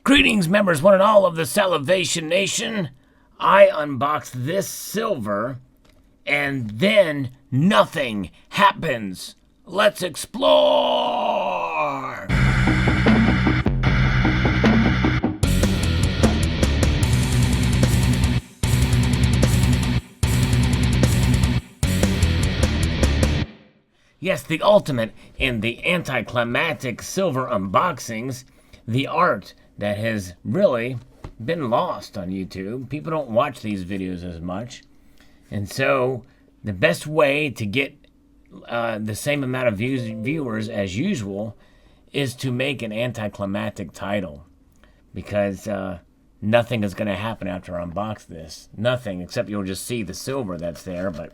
Greetings, members, one and all of the Salivation Nation. I unboxed this silver, and then nothing happens. Let's explore! Yes, the ultimate in the anticlimactic silver unboxings, the art that has really been lost on YouTube. People don't watch these videos as much. And so the best way to get the same amount of viewers as usual is to make an anticlimactic title. Because nothing is going to happen after I unbox this. Nothing, except you'll just see the silver that's there. But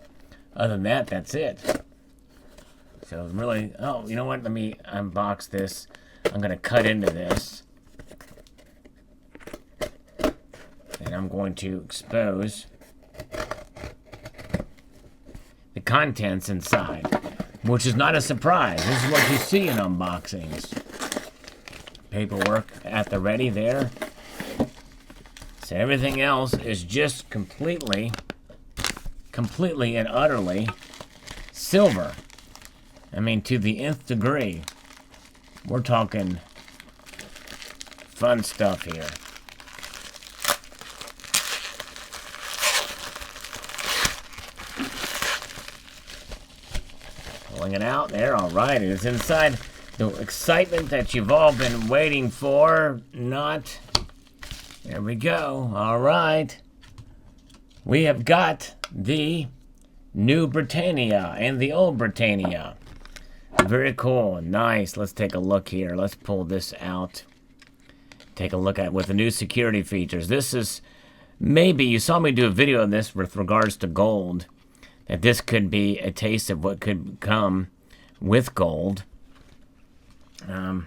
other than that, that's it. So really, oh, you know what? Let me unbox this. I'm going to cut into this. And I'm going to expose the contents inside, which is not a surprise. This is what you see in unboxings. Paperwork at the ready there. So everything else is just completely and utterly silver. I mean, to the nth degree. We're talking fun stuff here. Pulling it out there, all right. It's inside. The excitement that you've all been waiting for. Not. There we go. All right. We have got the new Britannia and the old Britannia. Very cool. Nice. Let's take a look here. Let's pull this out. Take a look at it with the new security features. This is, maybe you saw me do a video on this with regards to gold. That this could be a taste of what could come with gold. As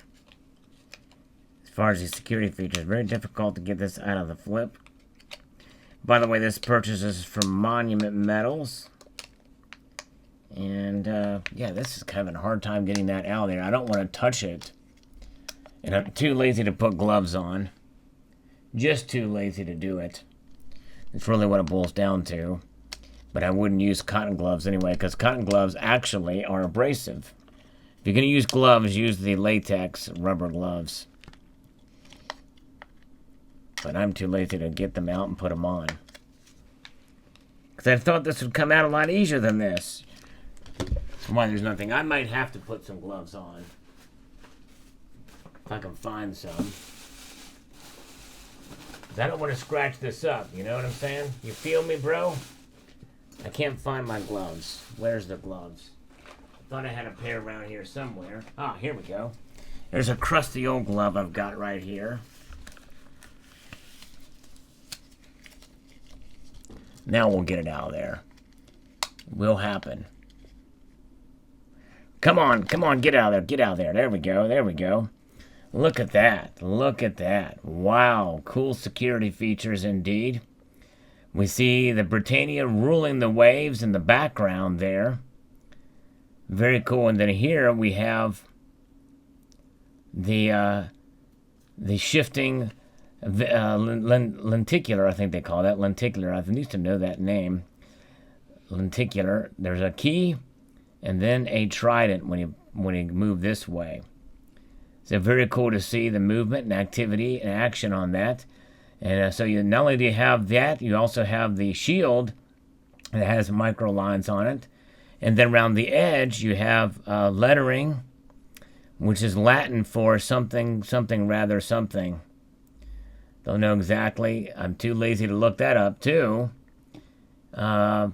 far as the security features, very difficult to get this out of the flip. By the way, this purchase is from Monument Metals. And, yeah, this is kind of a hard time getting that out there. I don't want to touch it. And I'm too lazy to put gloves on. Just too lazy to do it. It's really what it boils down to. But I wouldn't use cotton gloves anyway, because cotton gloves actually are abrasive. If you're going to use gloves, use the latex rubber gloves. But I'm too lazy to get them out and put them on. Because I thought this would come out a lot easier than this. That's why there's nothing. I might have to put some gloves on. If I can find some. Because I don't want to scratch this up. You know what I'm saying? You feel me, bro? I can't find my gloves. Where's the gloves? I thought I had a pair around here somewhere. Ah, here we go. There's a crusty old glove I've got right here. Now we'll get it out of there. Will happen. Come on, get out of there, get out of there. There we go. Look at that, Wow, cool security features indeed. We see the Britannia ruling the waves in the background there. Very cool. And then here we have the shifting lenticular, I think they call that. Lenticular, I used to know that name. Lenticular. There's a key and then a trident when you move this way. So very cool to see the movement and activity and action on that. And so you not only do you have that, you also have the shield that has micro lines on it. And then around the edge, you have lettering, which is Latin for something. Don't know exactly. I'm too lazy to look that up, too. But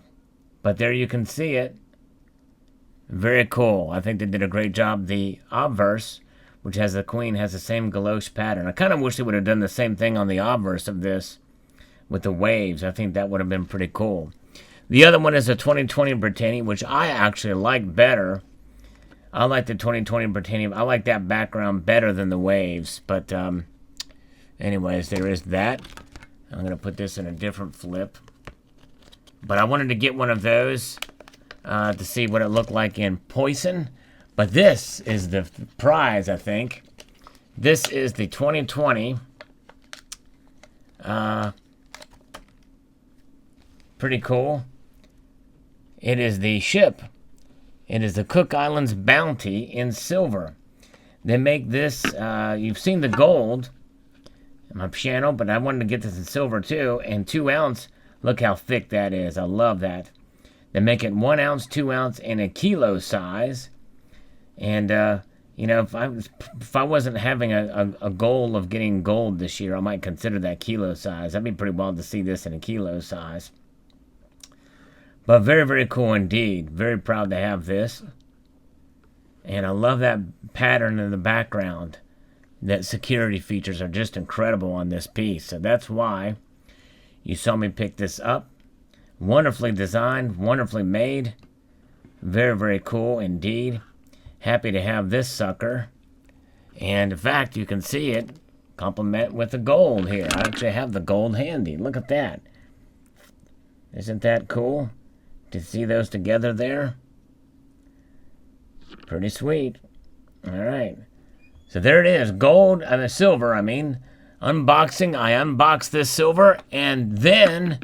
there you can see it. Very cool. I think they did a great job. The obverse, which has the queen, has the same galoche pattern. I kind of wish they would have done the same thing on the obverse of this with the waves. I think that would have been pretty cool. The other one is a 2020 Britannia, which I actually like better. I like the 2020 Britannia. I like that background better than the waves. But anyways, there is that. I'm going to put this in a different flip. But I wanted to get one of those to see what it looked like in Poison. But this is the prize, I think. This is the 2020 Pretty cool. It is the ship. It is the Cook Islands Bounty in silver. They make this, you've seen the gold on my channel, but I wanted to get this in silver too. And 2 ounce, look how thick that is. I love that. They make it 1 ounce, 2 ounce, and a kilo size. And, you know, if I wasn't having a goal of getting gold this year, I might consider that kilo size. That'd be pretty wild to see this in a kilo size. But very, very cool indeed. Very proud to have this. And I love that pattern in the background. That security features are just incredible on this piece. So that's why you saw me pick this up. Wonderfully designed, wonderfully made. Very, very cool indeed. Happy to have this sucker. And in fact, you can see it complement with the gold here. I actually have the gold handy. Look at that. Isn't that cool to see those together there? Pretty sweet. All right. So there it is. Gold, silver, I mean. Unboxing. I unboxed this silver, and then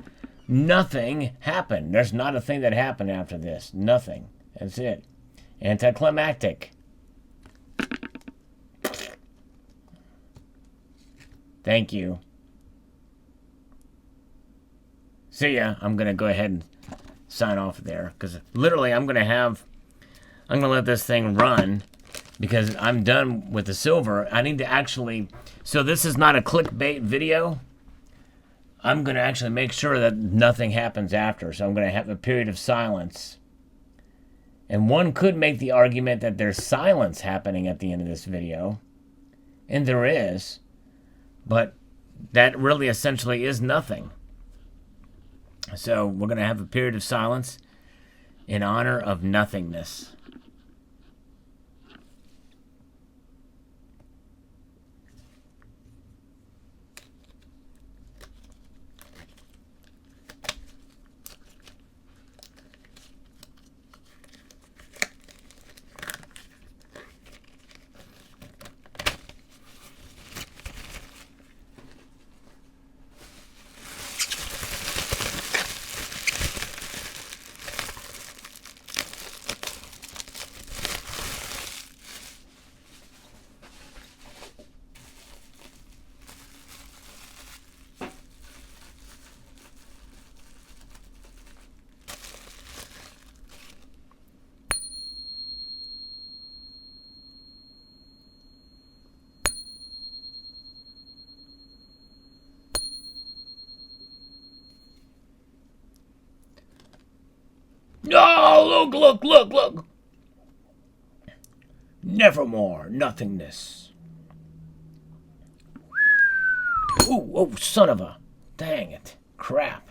nothing happened. There's not a thing that happened after this. Nothing. That's it. Anticlimactic. Thank you. See ya. I'm going to go ahead and sign off there, because literally I'm going to let this thing run, because I'm done with the silver. I need to actually, so this is not a clickbait video. I'm going to actually make sure that nothing happens after. So I'm going to have a period of silence. And one could make the argument that there's silence happening at the end of this video. And there is. But that really essentially is nothing. So we're going to have a period of silence in honor of nothingness. Oh, look. Nevermore, nothingness. Oh, son of a, dang it, crap.